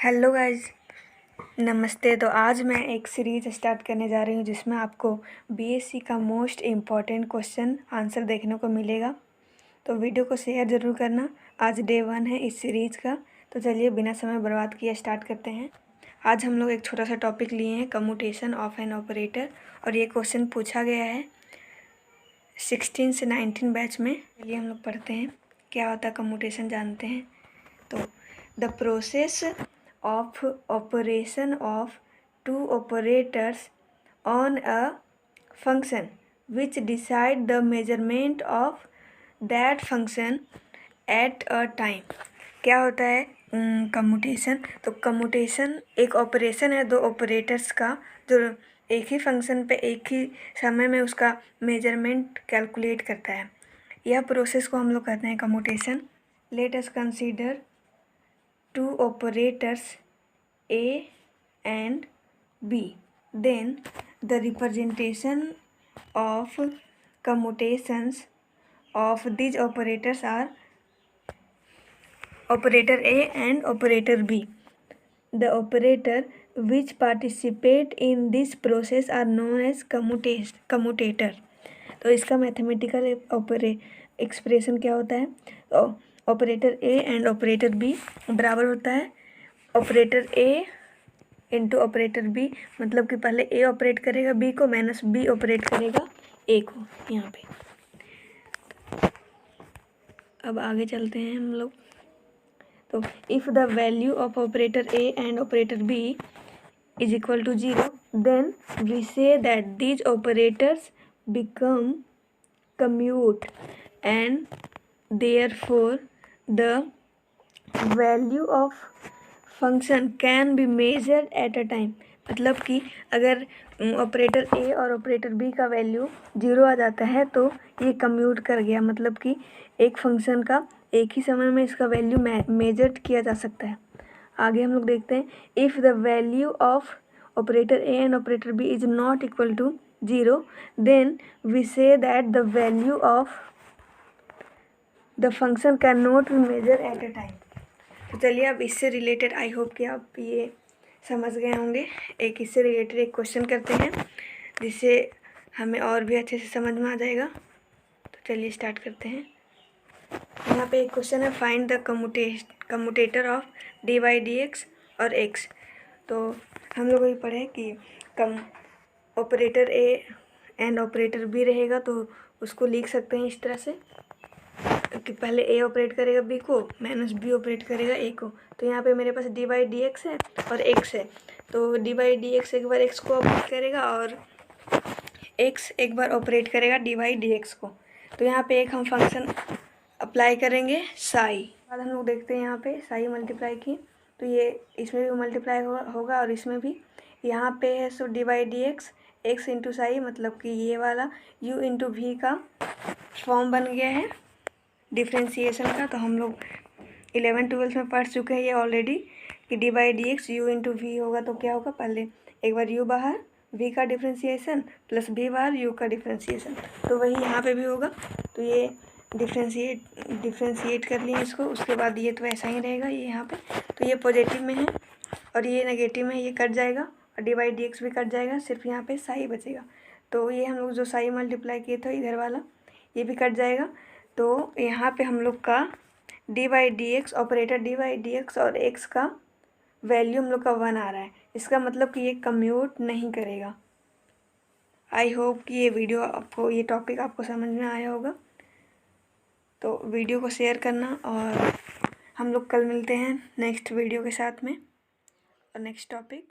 Hello guys, नमस्ते। तो आज मैं एक सीरीज़ स्टार्ट करने जा रही हूँ जिसमें आपको बीएससी का मोस्ट इम्पॉर्टेंट क्वेश्चन आंसर देखने को मिलेगा। तो वीडियो को शेयर ज़रूर करना। आज डे 1 है इस सीरीज़ का। तो चलिए बिना समय बर्बाद किए स्टार्ट करते हैं। आज हम लोग एक छोटा सा टॉपिक लिए हैं, कम्यूटेशन ऑफ एन ऑपरेटर, और ये क्वेश्चन पूछा गया है 16 से 19 बैच में। चलिए हम लोग पढ़ते हैं क्या होता है कम्यूटेशन, जानते हैं। तो the process of operation of two operators on a function which decide the measurement of that function at a time। क्या होता है कम्यूटेशन? तो कम्यूटेशन एक ऑपरेशन है दो ऑपरेटर्स का, जो एक ही फंक्शन पे एक ही समय में उसका मेजरमेंट कैलकुलेट करता है। यह प्रोसेस को हम लोग कहते हैं commutation. Let us consider two operators A and B. Then the representation of commutations of these operators are operator A and operator B. The operator which participate in this process are known as commutator। तो इसका mathematical expression क्या होता है? Operator A and operator B बराबर होता है operator A into operator B, मतलब कि पहले ए ऑपरेट करेगा बी को माइनस बी ऑपरेट करेगा ए को। यहाँ पे अब आगे चलते हैं हम लोग। तो if the value of operator A and operator B is equal to 0, then we say that these operators become commute and therefore the value of function can be measured at a time। मतलब कि अगर operator ए और operator B का value 0 आ जाता है तो ये commute कर गया, मतलब कि एक फंक्शन का एक ही समय में इसका वैल्यू मेजर किया जा सकता है। आगे हम लोग देखते हैं, if the value of operator A and operator B is not equal to 0, then we say that the value of the function cannot be measured at a time। तो चलिए अब इससे रिलेटेड, आई होप कि आप ये समझ गए होंगे। एक इससे रिलेटेड एक क्वेश्चन करते हैं जिससे हमें और भी अच्छे से समझ में आ जाएगा। तो चलिए स्टार्ट करते हैं। यहाँ पे एक क्वेश्चन है, find the commutator of D Y D X और एक्स। तो हम लोग ये पढ़े कि operator A and operator B रहेगा, तो उसको लिख सकते हैं इस तरह से कि पहले ए ऑपरेट करेगा बी को माइनस बी ऑपरेट करेगा ए को। तो यहाँ पे मेरे पास डी वाई डी एक्स है और एक्स है, तो डी वाई डी एक्स एक बार एक्स को ऑपरेट करेगा और एक्स एक बार ऑपरेट करेगा डी वाई डी एक्स को। तो यहाँ पे एक हम फंक्शन अप्लाई करेंगे साई। बाद हम लोग देखते हैं यहाँ पे साई मल्टीप्लाई की, तो ये इसमें भी मल्टीप्लाई होगा और इसमें भी। यहाँ पे है so d Y D x x into psi, मतलब कि ये वाला u इंटू वी का फॉर्म बन गया है डिफ्रेंसीसन का। तो हम लोग 11-12 में पढ़ चुके हैं ये ऑलरेडी कि D Y D X U into V होगा। तो क्या होगा, पहले एक बार u बाहर v का डिफ्रेंसीसन प्लस v बाहर u का डिफ्रेंसीसन, तो वही यहाँ पे भी होगा। तो ये डिफ्रेंशिएट कर लिए इसको, उसके बाद ये तो ऐसा ही रहेगा ये यहाँ पे। तो ये पॉजिटिव में है और ये नेगेटिव में है, ये कट जाएगा और डी वाई डी एक्स भी कट जाएगा, सिर्फ यहाँ पे साई बचेगा। तो ये हम लोग जो साई मल्टीप्लाई किए थे इधर वाला ये भी कट जाएगा। तो यहाँ पे हम लोग का D Y D X operator D Y D X और एक्स का वैल्यू हम लोग का 1 आ रहा है। इसका मतलब कि ये कम्यूट नहीं करेगा। आई होप कि ये वीडियो आपको, ये टॉपिक आपको समझ में आया होगा। तो वीडियो को शेयर करना और हम लोग कल मिलते हैं नेक्स्ट वीडियो के साथ में और नेक्स्ट टॉपिक।